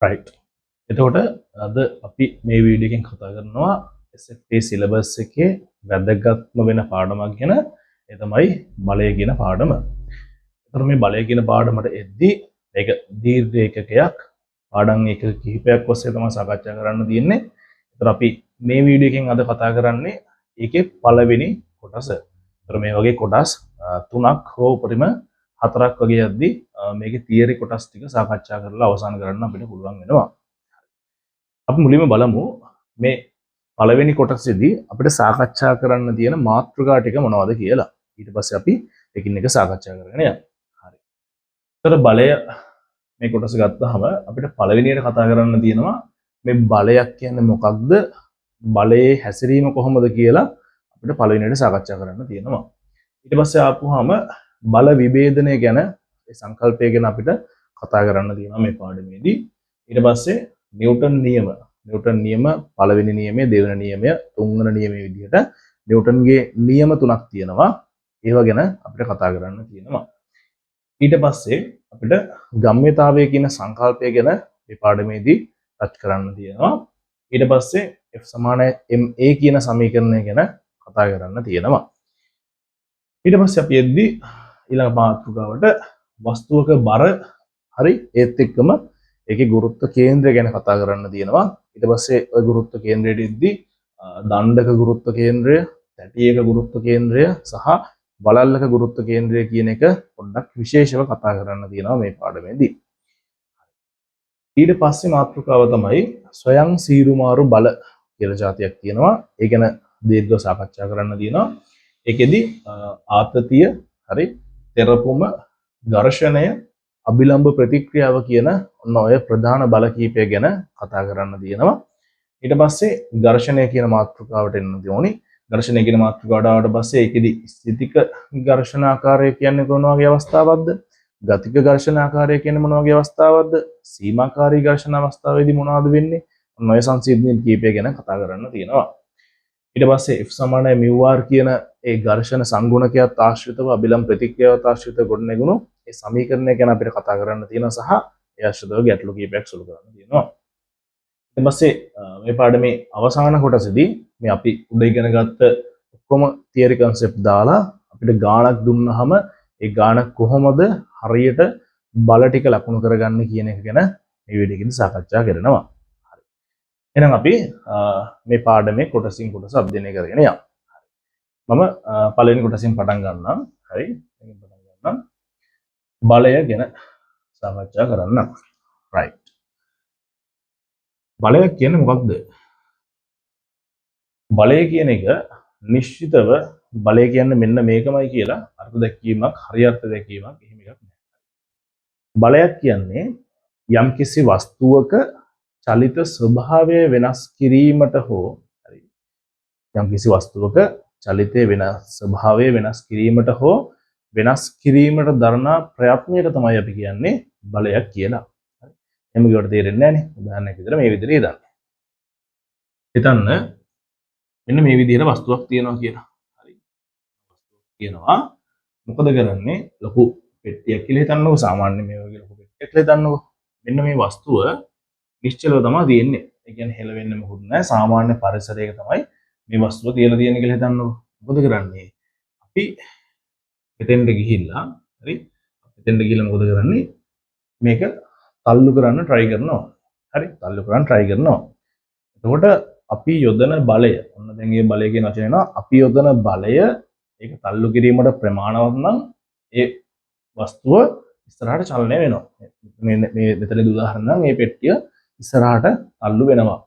right. එතකොට අද අපි මේ වීඩියෝ එකෙන් කතා කරනවා SFT සිලබස් එකේ වැදගත්ම වෙන පාඩමක් ගැන. ඒ තමයි බලය කියන පාඩම. එතකොට මේ බලය කියන පාඩමට එද්දී මේක දීර්ඝ ඒකකයක් පාඩම් එක කිහිපයක් ඔස්සේ තමයි සාකච්ඡා කරන්න තියෙන්නේ. එතකොට අපි මේ වීඩියෝ එකෙන් අද කතා කරන්නේ ඒකේ පළවෙනි කොටස. එතකොට මේ වගේ කොටස් තුනක් හෝ උපරිම හතරක් වගේ යද්දී මේකේ තියරි කොටස් ටික සාකච්ඡා කරලා අවසන් කරන්න අපිට පුළුවන් වෙනවා. අපි මුලින්ම බලමු මේ පළවෙනි කොටසේදී අපිට සාකච්ඡා කරන්න තියෙන මාතෘකා ටික මොනවද කියලා. ඊට පස්සේ අපි එකින් එක සාකච්ඡා කරගෙන යමු. හරි. ඒතර බලය මේ කොටස ගත්තාම අපිට පළවෙනියට කතා කරන්න තියෙනවා මේ බලයක් කියන්නේ මොකක්ද? බලයේ හැසිරීම කොහොමද කියලා අපිට පළවෙනියට සාකච්ඡා කරන්න තියෙනවා. ඊට පස්සේ ආපුවාම බල විභේදනය ගැන ඒ සංකල්පය ගැන අපිට කතා කරන්න තියෙනවා මේ පාඩමේදී. ඊට පස්සේ නිව්ටන් නියම පළවෙනි නියමය, දෙවෙනි නියමය, තුන්වෙනි නියමය විදිහට නිව්ටන්ගේ නියම තුනක් තියෙනවා. ඒව ගැන අපිට කතා කරන්න තියෙනවා. ඊට පස්සේ අපිට ගම්ම්‍යතාවය කියන සංකල්පය ගැන මේ පාඩමේදී ටච් කරන්න තියෙනවා. ඊට පස්සේ F = ma කියන සමීකරණය ගැන කතා කරන්න තියෙනවා. ඊට පස්සේ අපි එද්දී ඊළඟ මාතෘකාවට වස්තුවක බර හරි ඒත් එක්කම ඒකේ ගුරුත්ව කේන්ද්‍රය ගැන කතා කරන්න තියෙනවා. ඊට පස්සේ ওই ගුරුත්ව කේන්ද්‍රයට ඉද්දී දණ්ඩක ගුරුත්ව කේන්ද්‍රය, තැටියක ගුරුත්ව කේන්ද්‍රය සහ වලල්ලක ගුරුත්ව කේන්ද්‍රය කියන එක පොඩ්ඩක් විශේෂව කතා කරන්න තියෙනවා මේ පාඩමේදී. ඊට පස්සේ මාතෘකාව තමයි ස්වයං සීරුමාරු බල කියලා જાතියක් තියෙනවා. ඒ ගැන දීර්ඝව සාකච්ඡා කරන්න තියෙනවා. ඒකෙදි ආතතිය, හරි, තෙරපුම, ඝර්ෂණය, අභිලම්භ ප්‍රතික්‍රියාව කියන ඔන්න ඔය ප්‍රධාන බල කීපය ගැන කතා කරන්න තියෙනවා. ඊට පස්සේ ඝර්ෂණය කියන මාතෘකාවට එන්න ඕනි. ඝර්ෂණය කියන මාතෘකාවට ආවට පස්සේ ඒකෙදි ස්ථිතික ඝර්ෂණ ආකාරය කියන්නේ මොන වගේ අවස්ථාවක්ද? ගතික ඝර්ෂණ ආකාරය කියන්නේ මොන වගේ අවස්ථාවක්ද? සීමාකාරී ඝර්ෂණ අවස්ථාවේදී මොනවද වෙන්නේ? ඔන්න ඔය සංසිද්ධීන් කීපය ගැන කතා කරන්න තියෙනවා. ඊට පස්සේ F = μr කියන ඒ ඝර්ෂණ සංගුණකයත් ආශ්‍රිතව අභිලම්භ ප්‍රතික්‍රියාවත් ආශ්‍රිතව ගොඩනැගුණු ඒ සමීකරණය ගැන අපිට කතා කරන්න තියෙනවා සහ ඒ ආශ්‍රිතව ගැටලු කීපයක් සුළු කරන්න තියෙනවා. ඊට පස්සේ මේ පාඩමේ අවසාන කොටසදී මේ අපි උඩ ඉගෙන ගත්ත ඔක්කොම තියරි concept දාලා අපිට ගාණක් දුන්නාම ඒ ගාණ කොහොමද හරියට බල ටික ලකුණු කරගන්නේ කියන එක ගැන මේ වීඩියෝ එකේදී සාකච්ඡා කරනවා. හරි. එහෙනම් අපි මේ පාඩමේ කොටසින් කොටස අධ්‍යයනය කරගෙන යමු. මම පළවෙනි කොටසින් පටන් ගන්නම්. හරි. මේකෙන් පටන් ගන්නම්. බලය ගැන සාකච්ඡා කරන්න. right. බලය කියන්නේ මොකක්ද? බලය කියන එක නිශ්චිතව බලය කියන්නේ මෙන්න මේකමයි කියලා අර්ථ දැක්වීමක්, හරි අර්ථ දැක්වීමක් එහෙම එකක් නෑ. බලයක් කියන්නේ යම්කිසි වස්තුවක චලිත ස්වභාවය වෙනස් කිරීමට හෝ, හරි, යම්කිසි වස්තුවක චලිතයේ වෙනස් ස්වභාවය වෙනස් කිරීමට හෝ වෙනස් කිරීමට දරන ප්‍රයත්නයට තමයි අපි කියන්නේ බලයක් කියලා. හරි. එහෙම කියවට තේරෙන්නේ නැහනේ. උදාහරණයක් විදිහට මේ විදිහට හිතන්න. හිතන්න මෙන්න මේ විදිහට වස්තුවක් තියෙනවා කියලා. හරි. වස්තුවක් තියෙනවා. මොකද කරන්නේ? ලොකු පෙට්ටියක් කියලා හිතන්නකෝ. සාමාන්‍ය මේ වගේ ලොකු පෙට්ටියක් කියලා හිතන්නකෝ. මෙන්න මේ වස්තුව නිශ්චලව තමයි තියෙන්නේ. ඒ කියන්නේ හෙල වෙන්න මොකුත් නැහැ. සාමාන්‍ය පරිසරයක තමයි මේ වස්තුව තියලා තියෙන්නේ කියලා හිතන්නකෝ. මොකද කරන්නේ? අපි එතෙන්ට ගිහිල්ලා, හරි, එතෙන්ට ගිහිල්ලා මොකද කරන්නේ? මේක තල්ලු කරන්න try කරනවා. හරි, තල්ලු කරන්න try කරනවා. එතකොට අපි යොදන බලය, ඔන්න දැන් මේ බලය කියන වචනේ එනවා. අපි යොදන බලය ඒක තල්ලු කිරීමට ප්‍රමාණවත් නම් ඒ වස්තුව ඉස්සරහට චලනය වෙනවා. මේ මෙතනදී උදාහරණ නම් මේ පෙට්ටිය ඉස්සරහට තල්ලු වෙනවා.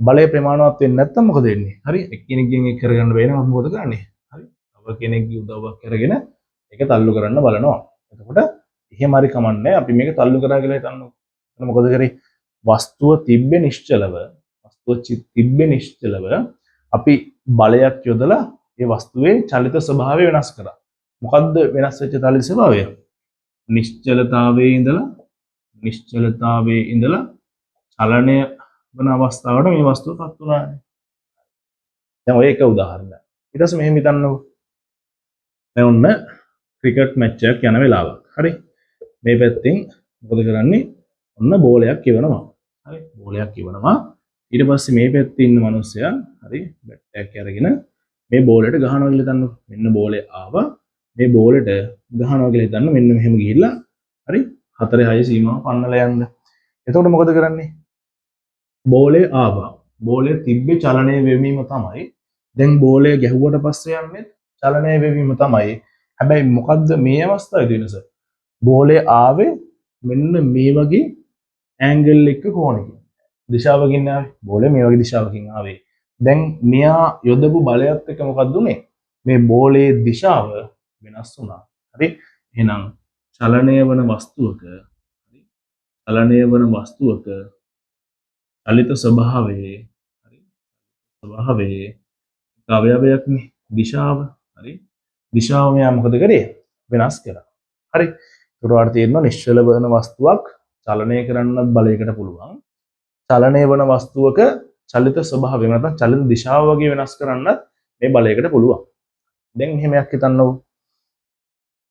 බලය ප්‍රමාණවත් වෙන්නේ නැත්නම් මොකද වෙන්නේ? හරි, එක්කෙනෙක්ගෙන් එක කරගන්න බැහැ නම් අපි මොකද කරන්නේ? හරි, තව කෙනෙක්ගේ උදව්වක් කරගෙන ඒක තල්ලු කරන්න බලනවා. එතකොට එහෙම හරි කමන්නේ අපි මේක තල්ලු කරා කියලා හිතන්නකො. එතන මොකද කරේ? වස්තුව තිබ්බේ නිශ්චලව, අපි බලයක් යොදලා ඒ වස්තුවේ චලිත ස්වභාවය වෙනස් කරා. මොකද්ද වෙනස් වෙච්ච චලිත ස්වභාවය? නිශ්චලතාවයේ ඉඳලා චලනය වන අවස්ථාවට මේ වස්තුව පත් වුණානේ. දැන් ඔය එක උදාහරණයක්. ඊට පස්සේ මෙහෙම හිතන්නකෝ. දැන් ඔන්න ක්‍රිකට් මැච් එකක් යන වෙලාවක්. හරි. මේ පැත්තෙන් මොකද කරන්නේ? ඔන්න බෝලයක් ඉවනවා. හරි බෝලයක් ඉවනවා. ඊට පස්සේ මේ පැත්තේ ඉන්න මිනිස්සයා හරි බැට් එකක් අරගෙන මේ බෝලෙට ගහනවා කියලා හිතන්න. මෙන්න බෝලේ ආවා. මේ බෝලෙට ගහනවා කියලා හිතන්න. මෙන්න මෙහෙම ගිහිල්ලා හරි 4 6 සීමාව පන්නලා යන්න. එතකොට මොකද කරන්නේ? බෝලේ ආවා. බෝලේ තිබ්බේ චලනය වෙවීම තමයි. දැන් බෝලය ගැහුවට පස්සේ යන්නේ චලනය වෙවීම තමයි. හැබැයි මොකද්ද මේ අවස්ථාවේදී වෙනස? බෝලේ ආවේ මෙන්න මේ වගේ ඇන්ගල් එක කෝණකින්. දිශාවකින් ආවේ. බෝලේ මේ වගේ දිශාවකින් ආවේ. දැන් මෙයා යොදපු බලයත් එක්ක මොකක්ද උනේ? මේ බෝලේ දිශාව වෙනස් වුණා. හරි? එහෙනම් චලනය වන වස්තුවක චලිත ස්වභාවයේ හරි ස්වභාවයේ අවයවයක්නේ දිශාව. හරි? දිශාව මෙයා මොකද කරේ? වෙනස් කරා. හරි? ඒකට ඔයාලට තේරෙනවා නිශ්චල වන වස්තුවක් චලනය කරන්නත් බලයකට පුළුවන්. චලනය වන වස්තුවක චලිත ස්වභාවය නැත්නම් චලිත දිශාව වගේ වෙනස් කරන්නත් මේ බලයකට පුළුවන්. දැන් මෙහෙමයක් හිතන්නකො.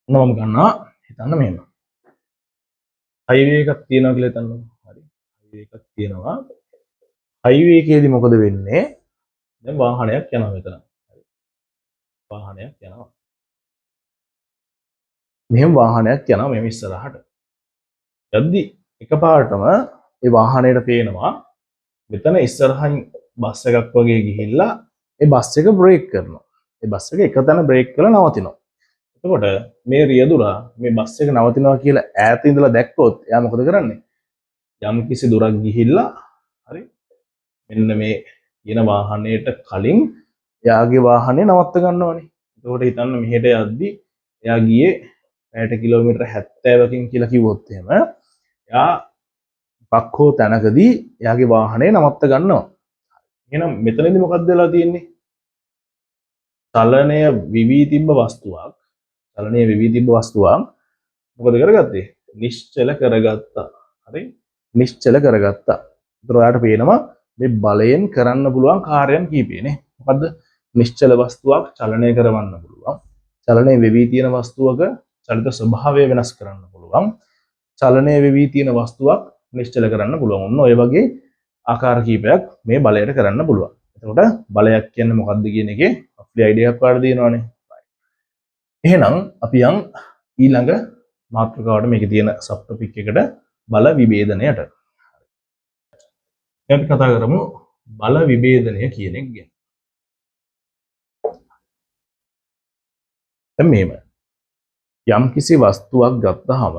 නම ගන්නවා. හිතන්න මෙහෙම. හයිවේ එකක් තියෙනවා කියලා හිතන්නකො. හරි. හයිවේ එකක් තියෙනවා. හයිවේ එකේදී මොකද වෙන්නේ? දැන් වාහනයක් යනවා මෙතන. හරි. වාහනයක් යනවා. මෙහෙම වාහනයක් යනවා මෙහෙම ඉස්සරහට. යද්දි එකපාරටම ඒ වාහනේට පේනවා මෙතන ඉස්සරහින් බස් එකක් වගේ ගිහිල්ලා ඒ බස් එක බ්‍රේක් කරනවා. ඒ බස් එක එකතැන බ්‍රේක් කරලා නවතිනවා. එතකොට මේ රියදුරා මේ බස් එක නවතිනවා කියලා ඈත ඉඳලා දැක්කොත් එයා මොකද කරන්නේ? යම් කිසි දුරක් ගිහිල්ලා හරි මෙන්න මේ කියන වාහනයට කලින් එයාගේ වාහනේ නවත්ත ගන්නවනේ. එතකොට හිතන්න මෙහෙට යද්දි එයා ගියේ පැයට කිලෝමීටර් 70කින් කියලා කිව්වොත් එහෙම එයා පක්කෝ තැනකදී එයාගේ වාහනේ නවත්ත ගන්නවා. එහෙනම් මෙතනදී මොකක්ද වෙලා තියෙන්නේ? චලනය විවී තිබ්බ වස්තුවක් මොකද කරගත්තේ? නිශ්චල කරගත්තා. හරි? නිශ්චල කරගත්තා. ඒතර ඔයාලට පේනවා මේ බලයෙන් කරන්න පුළුවන් කාර්යයන් කීපයනේ. මොකද්ද? නිශ්චල වස්තුවක් චලනය කරවන්න පුළුවන්. චලනයේ වෙවී තියෙන වස්තුවක චලිත ස්වභාවය වෙනස් කරන්න පුළුවන්. චලනයේ වෙවී තියෙන වස්තුවක් නිශ්චල කරන්න පුළුවන්. ඔන්න ඔය වගේ ආකාර කීපයක් මේ බලයට කරන්න පුළුවන්. එතකොට බලයක් කියන්නේ මොකක්ද කියන එකේ අපේ අයිඩියා එකක් වඩ දිනවනේ. එහෙනම් අපි යන් ඊළඟ මාතෘකාවට මේකේ තියෙන සබ් ටොපික් එකට බල විභේදනයට. අපි කතා කරමු බල විභේදනය කියන එක ගැන. දැන් මෙහෙම යම් කිසි වස්තුවක් ගත්තාම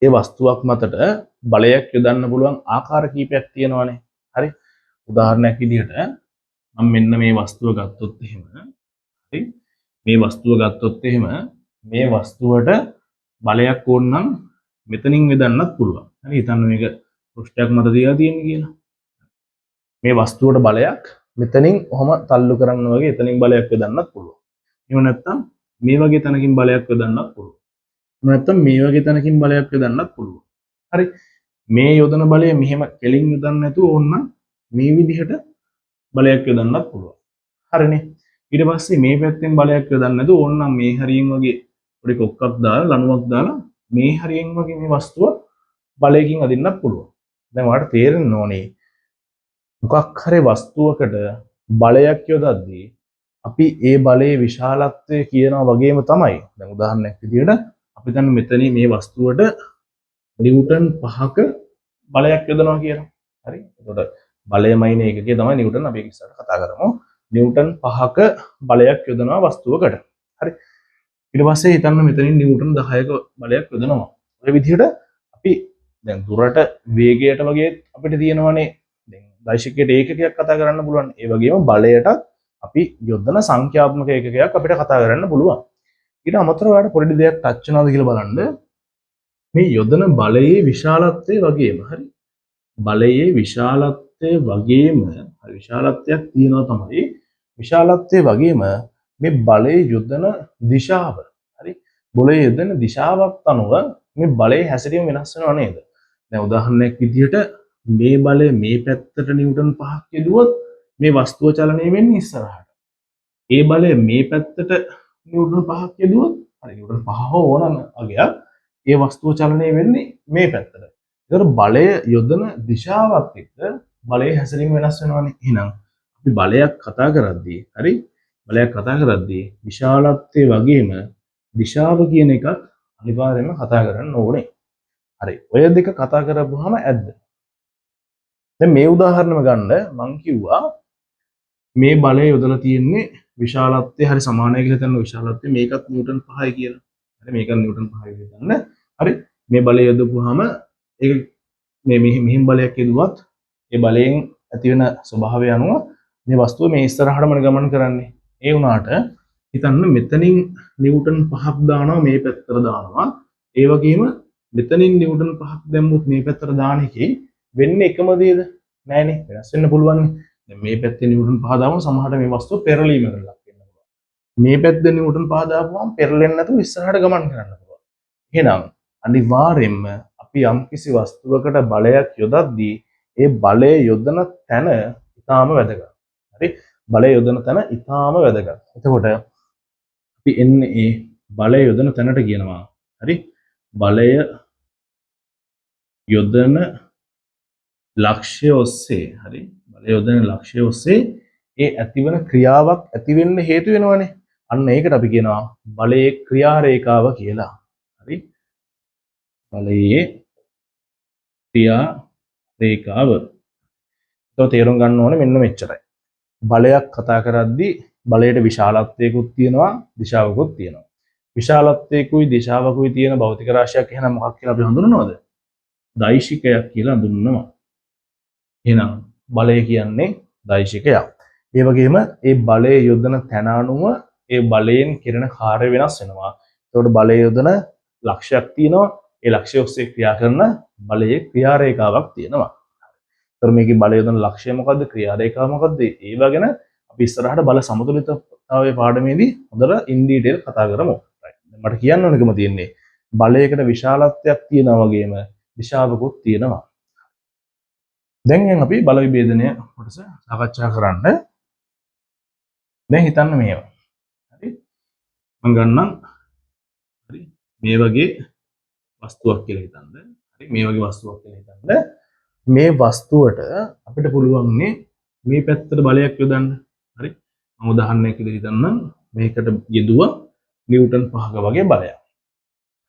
ඒ වස්තුවක් මතට බලයක් යොදන්න පුළුවන් ආකාර කීපයක් තියෙනවානේ. හරි? උදාහරණයක් විදිහට මම මෙන්න මේ වස්තුව ගත්තොත් එහෙම හරි? මේ වස්තුව ගත්තොත් එහෙම මේ වස්තුවට බලයක් ඕන නම් මෙතනින් යොදන්නත් පුළුවන්. හරි? හිතන්න මේක පෘෂ්ඨයක් මත තියලා තියෙන්නේ කියලා. මේ වස්තුවට බලයක් මෙතනින් ඔහම තල්ලු කරන්න වගේ එතනින් බලයක් යොදන්නත් පුළුවන්. එහෙම නැත්නම් මේ වගේ තැනකින් බලයක් යොදන්නත් පුළුවන්. නැත්නම් මේ වගේ තැනකින් බලයක් යොදන්නත් පුළුවන්. හරි? මේ යොදන බලය මෙහෙම කෙලින් යොදන්න නැතුව ඕන්න මේ විදිහට බලයක් යොදන්නත් පුළුවන්. හරිනේ? ඊට පස්සේ මේ පැත්තෙන් බලයක් යොදන්න නැතුව ඕන්න මේ හරියෙන් වගේ පොඩි කොක්කක් දාලා ලණුවක් දාලා මේ හරියෙන් වගේ මේ වස්තුව බලයකින් අදින්නත් පුළුවන්. දැන් ඔයාලට තේරෙන්න ඕනේ මොකක් හරි වස්තුවකට බලයක් යොදද්දී අපි ඒ බලයේ විශාලත්වය කියනවා වගේම තමයි. දැන් උදාහරණයක් විදිහට අපි දැන් මෙතන මේ වස්තුවට නිව්ටන් 5ක බලයක් යොදනවා කියලා. හරි? එතකොට බලයමයින ඒකකයේ තමයි නිව්ටන් අපි ඉස්සරහට කතා කරමු. නිව්ටන් 5ක බලයක් යොදනවා වස්තුවකට. හරි? ඊට පස්සේ හිතන්න මෙතනින් නිව්ටන් 10ක බලයක් යොදනවා. ඔය විදිහට අපි දැන් දුරට වේගයට වගේ අපිට තියෙනවනේ. දැන් දෛශිකයට ඒකකයක් කතා කරන්න පුළුවන්. ඒ වගේම බලයට අපි යොදන සංඛ්‍යාත්මක ඒකකයක් අපිට කතා කරන්න පුළුවන්. ඊට අමතරව ඔයාලට පොඩි දෙයක් ටච් වෙනවද කියලා බලන්න. මේ යොදන බලයේ විශාලත්වය වගේම හරි බලයේ විශාලත්වය වගේම විශාලත්වයක් තියෙනවා තමයි විශාලත්වය වගේම මේ බලයේ යොදන දිශාව හරි බලයේ යොදන දිශාවක් අනුව මේ බලයේ හැසිරීම වෙනස් වෙනව නේද? දැන් උදාහරණයක් විදිහට මේ බලය මේ පැත්තට නිව්ටන් 5ක් යදුවොත් මේ වස්තුව චලනය වෙන්නේ ඉස්සරහට. ඒ බලය මේ පැත්තට නිව්ටන් 5ක් යදුවොත් හරි නිව්ටන් 5 ඕනම අගයක් ඒ වස්තුව චලනය වෙන්නේ මේ පැත්තට. ඒතර බලය යොදන දිශාවත් එක්ක බලයේ හැසිරීම වෙනස් වෙනවනේ. එහෙනම් අපි බලයක් කතා කරද්දී හරි බලයක් කතා කරද්දී විශාලත්වයේ වගේම දිශාව කියන එකත් අනිවාර්යයෙන්ම කතා කරන්න ඕනේ. හරි. ඔය දෙක කතා කරපුවාම ඇද්ද? දැන් මේ උදාහරණෙම ගන්න මම කිව්වා මේ බලය යොදලා තියෙන්නේ විශාලත්වයේ හරි සමානයි කියලා හිතන්න විශාලත්වයේ මේකත් නිව්ටන් 5යි කියලා. හරි මේකත් නිව්ටන් 5යි කියලා හිතන්න. හරි මේ බලය යොදපුවාම ඒක මේ මෙහිම බලයක් යදුවත් ඒ බලයෙන් ඇති වෙන ස්වභාවය අනුව මේ වස්තුව මේ ඉස්සරහටම ගමන් කරන්නේ. ඒ වුණාට හිතන්න මෙතනින් නිව්ටන් 5ක් දානවා මේ පැත්තට දානවා. ඒ වගේම මෙතනින් නිව්ටන් 5ක් දැම්මුත් මේ පැත්තට දාන එකේ වෙන්නේ එකම දේද? නෑනේ. වෙනස් වෙන්න පුළුවන්. දැන් මේ පැත්තේ නිව්ටන් 5 දාවම සමහරට මේ වස්තුව පෙරලීමකට ලක් වෙන්න පුළුවන්. මේ පැත්තේ නිව්ටන් 5 දාපුවම පෙරලෙන්නේ නැතුව ඉස්සරහට ගමන් කරන්න පුළුවන්. එහෙනම් අනිවාර්යයෙන්ම අපි යම්කිසි වස්තුවකට බලයක් යොදද්දී ඒ බලය යොදන තැන ඊටාම වැදගත්. හරි? බලය යොදන තැන ඊටාම වැදගත්. එතකොට අපි එන්නේ ඒ බලය යොදන තැනට කියනවා. හරි? බලය යොදන ලක්ෂ්‍ය ඔස්සේ හරි? බලය යොදන ලක්ෂ්‍ය ඔස්සේ ඒ ඇතිවන ක්‍රියාවක් ඇති වෙන්න හේතු වෙනවනේ. අන්න ඒකට අපි කියනවා බලයේ ක්‍රියා රේඛාව කියලා. හරි? බලයේ ක්‍රියා රේඛාව. ඒක තේරුම් ගන්න ඕනේ මෙන්න මෙච්චරයි. බලයක් කතා කරද්දී බලයට විශාලත්වයකුත් තියෙනවා දිශාවකුත් තියෙනවා. විශාලත්වයකුයි දිශාවකුයි තියෙන භෞතික රාශියක් එහෙනම් මොකක් කියලා අපි හඳුනනවද? දෛශිකයක් කියලා හඳුන්වනවා. එහෙනම් බලය කියන්නේ දෛශිකයක්. ඒ වගේම ඒ බලය යොදන තැන අනුව ඒ බලයෙන් කෙරෙන කාර්ය වෙනස් වෙනවා. ඒකට බලය යොදන ලක්ෂයක් තියෙනවා. ඒ ලක්ෂ්‍ය ඔස්සේ ක්‍රියා කරන බලයේ ක්‍රියා රේඛාවක් තියෙනවා. ඒතර මේකේ බලය යොදන ලක්ෂ්‍ය මොකද්ද? ක්‍රියා රේඛාව මොකද්ද? ඒවා ගැන අපි ඉස්සරහට බල සමතුලිතතාවයේ පාඩමේදී හොඳට ඉන් ඩීටේල් කතා කරමු. මට කියන්න ඕනකම තියෙන්නේ බලයකට විශාලත්වයක් තියෙනවා වගේම දිශාවකුත් තියෙනවා. දැන් අපි බල විභේදනය කොටස සාකච්ඡා කරන්න. දැන් හිතන්න මේවා. හරි? මම ගන්නම් හරි මේ වගේ වස්තුවක් කියලා හිතන්න. හරි මේ වගේ වස්තුවක් කියලා හිතන්න. මේ වස්තුවට අපිට පුළුවන් මේ පැත්තට බලයක් යොදන්න. හරි? මම උදාහරණයක් විදිහට හිතන්නම්. මේකට යෙදුවා නිව්ටන් 5ක වගේ බලයක්.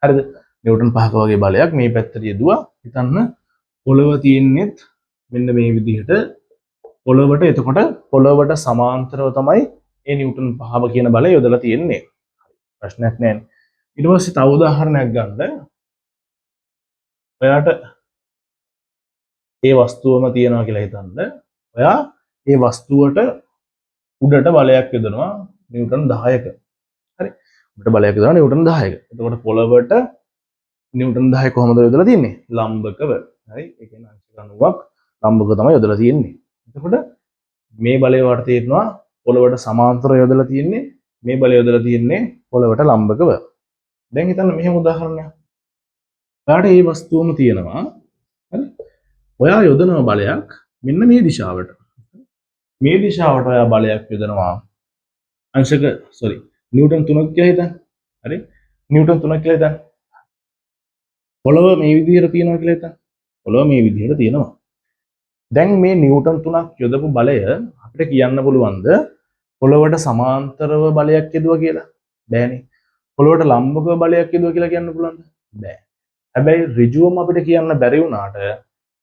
හරිද? නිව්ටන් 5ක වගේ බලයක් මේ පැත්තට යෙදුවා. හිතන්න පොළව තියෙන්නේත් මෙන්න මේ විදිහට පොළවට. එතකොට පොළවට සමාන්තරව තමයි මේ නිව්ටන් 5ව කියන බලය යොදලා තියෙන්නේ. ප්‍රශ්නයක් නැහැ. ඊට පස්සේ තව උදාහරණයක් ගන්න. ඔයාට ඒ වස්තුවම තියනවා කියලා හිතන්න. ඔයා ඒ වස්තුවට උඩට බලයක් යොදනවා නිව්ටන් 10ක. හරි. උඩට බලයක් යොදනවා නිව්ටන් 10ක. එතකොට පොළවට නිව්ටන් 10 කොහොමද යොදලා තියෙන්නේ? ලම්බකව. හරි. ඒ කියන්නේ අංශ 90ක් ලම්බක තමයි යොදලා තියෙන්නේ. එතකොට මේ බලය වට තේරෙනවා පොළවට සමාන්තරව යොදලා තියෙන්නේ. මේ බලය යොදලා තියෙන්නේ පොළවට ලම්බකව. දැන් හිතන්න මෙහෙම උදාහරණයක්. ඔයාට මේ වස්තුවම තියෙනවා. හරි. ඔයා යොදන බලයක් මෙන්න මේ දිශාවට. මේ දිශාවට ඔයා බලයක් යොදනවා. අංශක නිව්ටන් 3ක් කියලා හිතන්න. හරි. නිව්ටන් 3ක් කියලා හිතන්න. පොළව මේ විදිහට තියෙනවා කියලා හිතන්න. පොළව මේ විදිහට තියෙනවා. දැන් මේ නිව්ටන් 3ක් යොදපු බලය අපිට කියන්න පුළුවන්ද පොළවට සමාන්තරව බලයක් යදුවා කියලා? බෑනේ. පොළවට ලම්බකව බලයක් යදුවා කියලා කියන්න පුළුවන්ද? බෑ. හැබැයි ඍජුවම අපිට කියන්න බැරි වුණාට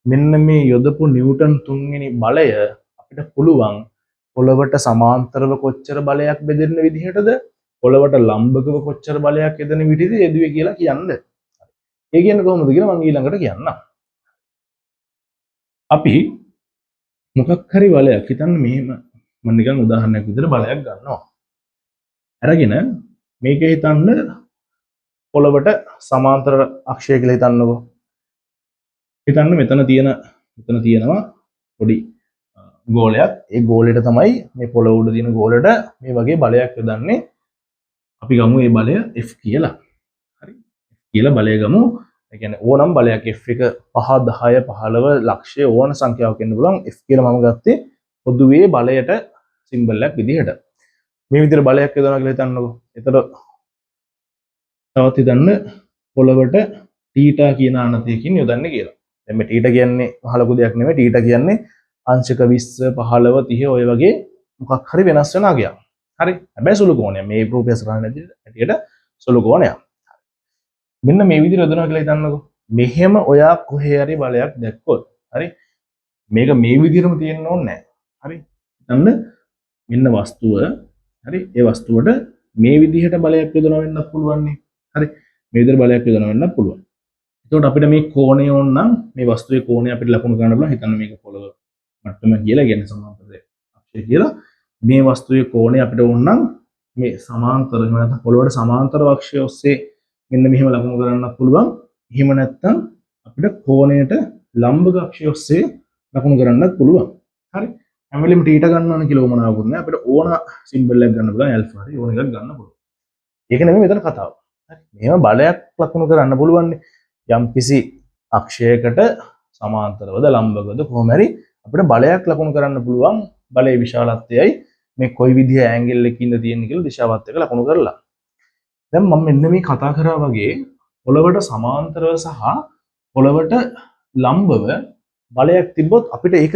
මෙන්න මේ යොදපු නිව්ටන් 3 වෙනි බලය අපිට පුළුවන් පොළවට සමාන්තරව කොච්චර බලයක් බෙදෙන්න විදිහටද පොළවට ලම්බකව කොච්චර බලයක් යදෙන විදිහද යෙදුවේ කියලා කියන්න. ඒ කියන්නේ කොහොමද කියලා මම ඊළඟට කියන්නම්. අපි මොකක් හරි බලයක් හිතන්න මෙහෙම මම නිකන් උදාහරණයක් විදිහට බලයක් ගන්නවා. අරගෙන මේක හිතන්න පොළවට සමාන්තර අක්ෂය කියලා හිතන්නකෝ. හිතන්න මෙතන තියෙනවා පොඩි ගෝලයක්. ඒ ගෝලෙට තමයි මේ පොළොව උඩ තියෙන ගෝලෙට මේ වගේ බලයක් යොදන්නේ. අපි ගමු මේ බලය F කියලා. හරි. කියලා බලය ගමු. ඒ කියන්නේ ඕනම් බලයක් F එක 5 10 15 ලක්ෂය ඕන සංඛ්‍යාවක් වෙන්න පුළුවන්. F කියලා මම ගත්තේ පොදුවේ බලයට සිම්බල් එකක් විදිහට. මේ විදිහට බලයක් යොදනවා කියලා හිතන්නකෝ. එතකොට තවත් හිතන්න පොළවට θ කියන අනතයකින් යොදන්නේ කියලා. දැන් මේ θ කියන්නේ මහ ලොකු දෙයක් නෙමෙයි. θ කියන්නේ අංශක 20 15 30 ඔය වගේ මොකක් හරි වෙනස් වෙන අගයක්. හරි. හැබැයි සුළු කෝණයක්. මේ රූපය සරහන ඇටියට සුළු කෝණයක්. මෙන්න මේ විදිහට යොදනවා කියලා හිතන්නකෝ. මෙහෙම ඔයා කොහේ හරි බලයක් දැක්කොත් හරි මේක මේ විදිහටම තියෙන්න ඕනේ නැහැ. හරි. හිතන්න මෙන්න වස්තුව හරි ඒ වස්තුවට මේ විදිහට බලයක් යොදනවා වෙන්නත් පුළුවන් නේ. හරි. මේ විදිහට බලයක් යොදනවා වෙන්නත් පුළුවන්. එතකොට අපිට මේ කෝණය ඕන නම් මේ වස්තුවේ කෝණය අපිට ලකුණු කරන්න පුළුවන්. හිතන්න මේක පොළව මට්ටම කියලා කියන්නේ සමාන්තර අක්ෂය කියලා. මේ වස්තුවේ කෝණය අපිට ඕන නම් මේ සමාන්තර නැත්නම් පොළවට සමාන්තර අක්ෂය ඔස්සේ මෙන්න මෙහෙම ලකුණු කරන්නත් පුළුවන්. එහෙම නැත්නම් අපිට කෝණයට ලම්බක අක්ෂය ඔස්සේ ලකුණු කරන්නත් පුළුවන්. හරි. හැම වෙලෙම θ ගන්න ඕන කියලා උමනාවකුත් නැහැ. අපිට ඕන සිම්බල් එකක් ගන්න පුළුවන් ඇල්ෆා හරි ඕන එකක් ගන්න පුළුවන්. ඒක නෙමෙයි මෙතන කතාව. හරි. මෙහෙම බලයක් ලකුණු කරන්න පුළුවන්. යම්කිසි අක්ෂයකට සමාන්තරවද ලම්බකද කොහොම හරි අපිට බලයක් ලකුණු කරන්න පුළුවන්. බලයේ විශාලත්වයයි මේ කොයි විදිහේ ඇන්ගල් එකකින්ද තියෙන්නේ කියලා දිශාවත් එක්ක ලකුණු කරලා. දැන් මම මෙන්න මේ කතා කරා වගේ පොළවට සමාන්තරව සහ පොළවට ලම්බව බලයක් තිබ්බොත් අපිට ඒක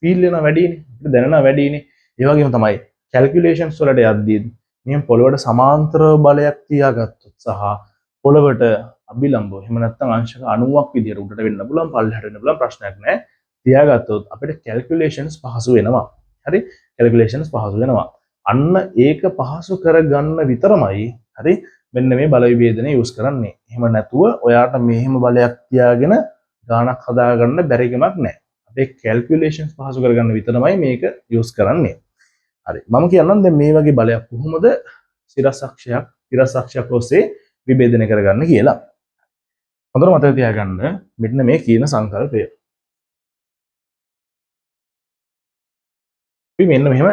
ෆීල් වෙනවා වැඩිනේ. අපිට දැනෙනවා වැඩිනේ. ඒ වගේම තමයි කැල්කියුලේෂන්ස් වලට යද්දී මේ පොළවට සමාන්තරව බලයක් තියාගත්තොත් සහ පොළවට අභිලම්බව එහෙම නැත්නම් අංශක 90ක් විදියට උඩට වෙන්න පුළුවන් පල්ලෙහාට වෙන්න පුළුවන් ප්‍රශ්නයක් නැහැ. තියාගත්තොත් අපිට කැල්කියුලේෂන්ස් පහසු වෙනවා. හරි. කැල්කියුලේෂන්ස් පහසු වෙනවා. අන්න ඒක පහසු කරගන්න විතරමයි හරි මෙන්න මේ බල විභේදනය යූස් කරන්නේ. එහෙම නැතුව ඔයාට මෙහෙම බලයක් තියාගෙන ගාණක් හදාගන්න බැරි කමක් නැහැ. අපේ කැල්කියුලේෂන්ස් පහසු කරගන්න විතරමයි මේක යූස් කරන්නේ. හරි. මම කියන්නම් දැන් මේ වගේ බලයක් කොහොමද සිරස් අක්ෂයක් ඔස්සේ විභේදනය කරගන්න කියලා. හොඳට මතක තියාගන්න මෙන්න මේ කියන සංකල්පය. අපි මෙන්න මෙහෙම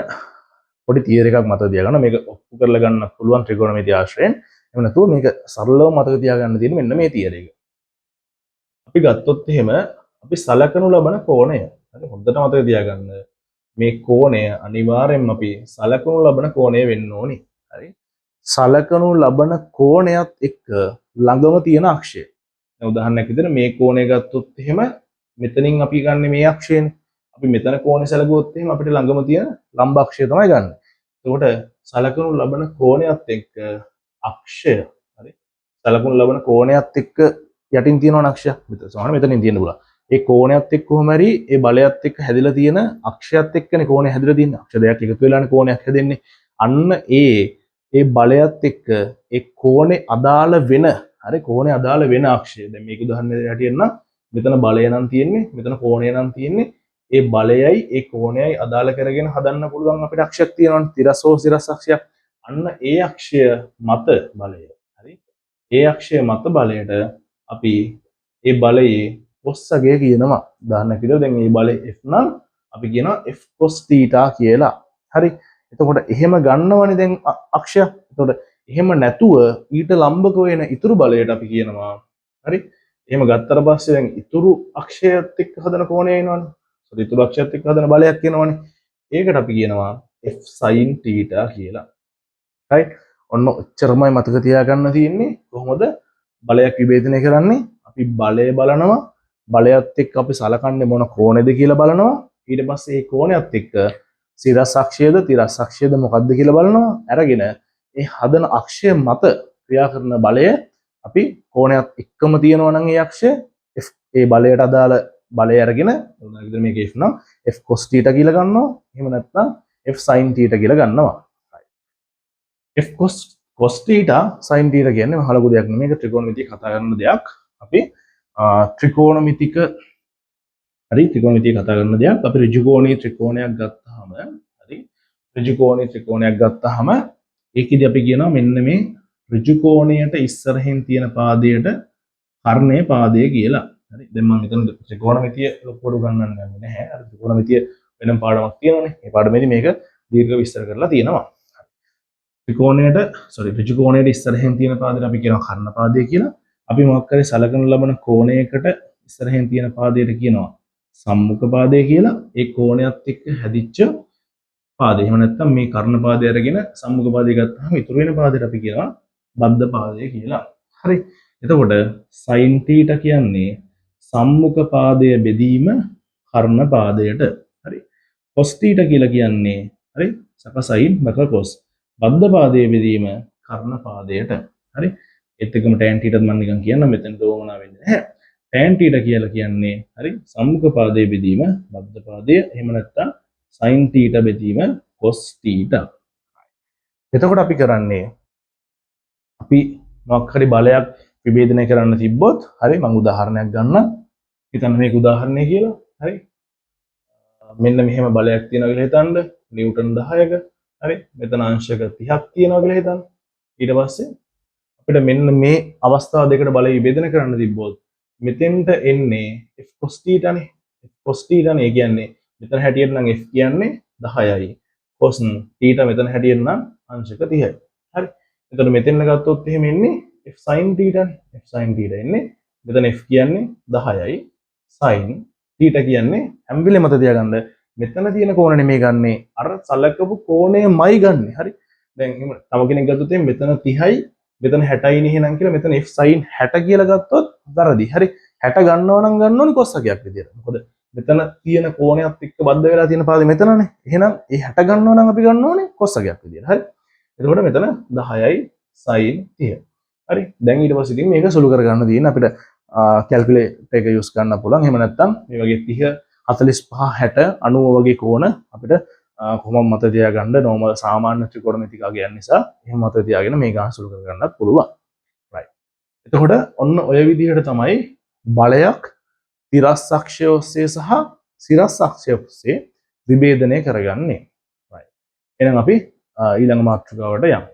පොඩි තියරි එකක් මතක තියාගන්න. මේක ඔප්පු කරලා ගන්න පුළුවන් ත්‍රිකෝණමිතිය ආශ්‍රයෙන්. එහෙම නැතුව මේක සරලව මතක තියාගන්න තියෙන මෙන්න මේ තියරි එක. අපි ගත්තොත් එහෙම අපි සලකනු ලබන කෝණය. හරි හොඳට මතක තියාගන්න. මේ කෝණය අනිවාර්යෙන්ම අපි සලකනු ලබන කෝණය වෙන්න ඕනි. හරි. සලකනු ලබන කෝණයත් එක්ක ළඟම තියෙන අක්ෂය. දැන් උදාහරණයක් විදිහට මේ කෝණය ගත්තොත් එහෙම මෙතනින් අපි ගන්න මේ අක්ෂයනේ. අපි මෙතන කෝණය සැලකුවොත් එහෙම අපිට ළඟම තියෙන ලම්බ අක්ෂය තමයි ගන්න. එතකොට සලකනු ලබන කෝණයත් එක්ක අක්ෂය හරි සලකනු ලබන කෝණයත් එක්ක යටින් තියෙන අක්ෂයක් මෙතන සමාන මෙතනින් තියෙන්න පුළුවන්. ඒ කෝණයත් එක්ක කොහොම හරි ඒ බලයත් එක්ක හැදිලා තියෙන අක්ෂයත් එක්කනේ කෝණය හැදිලා තියෙන්නේ. අක්ෂ දෙකක් එකතු වෙලානේ කෝණයක් හැදෙන්නේ. අන්න ඒ බලයත් එක්ක ඒ කෝණේ අදාළ වෙන හරි කෝණේ අදාළ වෙන අක්ෂය. දැන් මේක උදාහරණයක් හැටියට නම් මෙතන බලය නම් තියෙන්නේ මෙතන කෝණය නම් තියෙන්නේ. ඒ බලයයි ඒ කෝණයයි අදාළ කරගෙන හදන්න පුළුවන් අපිට අක්ෂයක් තියෙනවනේ තිරසෝ සිරස් අක්ෂයක්. අන්න ඒ අක්ෂය මත බලය. හරි. ඒ අක්ෂය මත බලයට අපි ඒ බලයේ cos අගය කියනවා. උදාහරණයක් විදිහට දැන් මේ බලය f නම් අපි කියනවා f cos θ කියලා. හරි. එතකොට එහෙම ගන්නවනේ දැන් අක්ෂය. එතකොට එහෙම නැතුව ඊට ලම්බක වෙන ඉතුරු බලයට අපි කියනවා. හරි. එහෙම ගත්තට පස්සේ දැන් ඉතුරු අක්ෂයත් එක්ක හදන කෝණය එනවනේ. ඉතුරු අක්ෂයත් එක්ක හදන බලයක් එනවනේ. ඒකට අපි කියනවා f sin θ කියලා. right? ඔන්න ඔච්චරමයි මතක තියාගන්න තියෙන්නේ. කොහොමද බලයක් විභේදනය කරන්නේ? අපි බලය බලනවා. බලයත් එක්ක අපි සලකන්නේ මොන කෝණයද කියලා බලනවා. ඊට පස්සේ මේ කෝණයත් එක්ක සිරස් අක්ෂයද තිරස් අක්ෂයද මොකක්ද කියලා බලනවා. අරගෙන ඒ හදන අක්ෂය මත ක්‍රියා කරන බලය අපි කෝණයත් එක්කම තියෙනවා නම් ඒ අක්ෂය ඒ බලයට අදාළ බලය අරගෙන උදාහරණයක් මේක f නම් f cos θ කියලා ගන්නවා. එහෙම නැත්නම් f sin θ කියලා ගන්නවා. f cos θ sin θ කියන්නේ මහ ලොකු දෙයක් නෙමෙයි. මේක ත්‍රිකෝණමිතිය කතා කරන දෙයක්. අපි ත්‍රිකෝණමිතික හරි ත්‍රිකෝණමිතිය කතා කරන දෙයක්. අපි ඍජුකෝණීය ත්‍රිකෝණයක් ගත්තාම හරි ඍජුකෝණීය ත්‍රිකෝණයක් ගත්තාම ඒකෙදි අපි කියනවා මෙන්න මේ ඍජුකෝණයට ඉස්සරහින් තියෙන පාදයට කර්ණයේ පාදය කියලා. හරි දැන් මම මෙතන ත්‍රිකෝණමිතිය ලොකුවට ගන්නන්න යන්නේ නැහැ. අර ත්‍රිකෝණමිතිය වෙනම පාඩමක් තියෙනවානේ. මේ පාඩමේදී මේක දීර්ඝව විස්තර කරලා තියෙනවා. ත්‍රිකෝණයට ඍජුකෝණයට ඉස්සරහින් තියෙන පාදයට අපි කියනවා කර්ණ පාදය කියලා. අපි මොකක් කරේ සලකනු ලබන කෝණයකට ඉස්සරහින් තියෙන පාදයට කියනවා සම්මුඛ පාදය කියලා. ඒ කෝණයත් එක්ක හැදිච්ච පාදය. එහෙම නැත්නම් මේ කර්ණ පාදය අරගෙන සම්මුඛ පාදය ගත්තාම ඉතුරු වෙන පාදයට අපි කියනවා බද්ධ පාදය කියලා. හරි. එතකොට sin θ කියන්නේ සම්මුඛ පාදය බෙදීම කර්ණ පාදයට. හරි. cos θ කියලා කියන්නේ හරි සකසයින් බක cos. බද්ධ පාදයේ බෙදීම කර්ණ පාදයට. හරි. ඒත් එකම tan θ මම නිකන් කියන්න මෙතනට ඕමනා වෙන්නේ නැහැ. tan θ කියලා කියන්නේ හරි සම්මුඛ පාදයේ බෙදීම බද්ධ පාදය. එහෙම නැත්නම් sin θ බෙදීම cos θ. එතකොට අපි කරන්නේ අපි මොකක් හරි බලයක් විභේදනය කරන්න තිබ්බොත් හරි මම උදාහරණයක් ගන්න. හිතන්න මේක උදාහරණය කියලා. හරි. මෙන්න මෙහෙම බලයක් තියෙනවා කියලා හිතන්න. නිව්ටන් 10ක. හරි. මෙතන අංශක 30ක් තියෙනවා කියලා හිතන්න. ඊට පස්සේ අපිට මෙන්න මේ අවස්ථා දෙකට බලය විභේදනය කරන්න තිබ්බොත් මෙතෙන්ට එන්නේ f cos θ නේ. f cos θ නේ කියන්නේ මෙතන හැටියට නම් f කියන්නේ 10යි. cos θ මෙතන හැටියට නම් අංශක 30යි. හරි. එතකොට මෙතෙන් ගත්තොත් එහෙම එන්නේ f sin θ නේ. f sin θ එන්නේ මෙතන f කියන්නේ 10යි. sin θ කියන්නේ හැම වෙලේම මත තියාගන්න මෙතන තියෙන කෝණ නෙමෙයි ගන්නෙ අර සලකපු කෝණයමයි ගන්නෙ. හරි. දැන් එහෙම තව කෙනෙක් ගත්තොත් එහෙනම් මෙතන 30යි මෙතන 60යි නේ එහෙනම් කියලා මෙතන f sin 60 කියලා ගත්තොත් වැරදි. හරි. 60 ගන්නව නම් ගන්න ඕනේ cos එකක් විදියට. මොකද මෙතන තියෙන කෝණයත් එක්ක බද්ධ වෙලා තියෙන පාදේ මෙතනනේ. එහෙනම් ඒ 60 ගන්නව නම් අපි ගන්න ඕනේ cos එකක් විදියට. හරි. එතකොට මෙතන 10යි sin 30. හරි. දැන් ඊට පස්සේ ඉතින් මේක සුළු කරගන්න තියෙන අපිට කැල්කියුලේටර් එක යූස් කරන්න පුළුවන්. එහෙම නැත්නම් මේ වගේ 30 45 60 90 වගේ කෝණ අපිට කොහොම මත තියාගන්න normal සාමාන්‍ය ත්‍රිකෝණමිතිකාව නිසා එහෙම මත තියාගෙන මේ ගාන සුළු කරගන්නත් පුළුවන්. right. එතකොට ඔන්න ඔය විදිහට තමයි බලයක් තිරස් අක්ෂය ඔස්සේ සහ සිරස් අක්ෂය ඔස්සේ විභේදනය කරගන්නේ. right. එහෙනම් අපි ඊළඟ මාතෘකාවට යමු.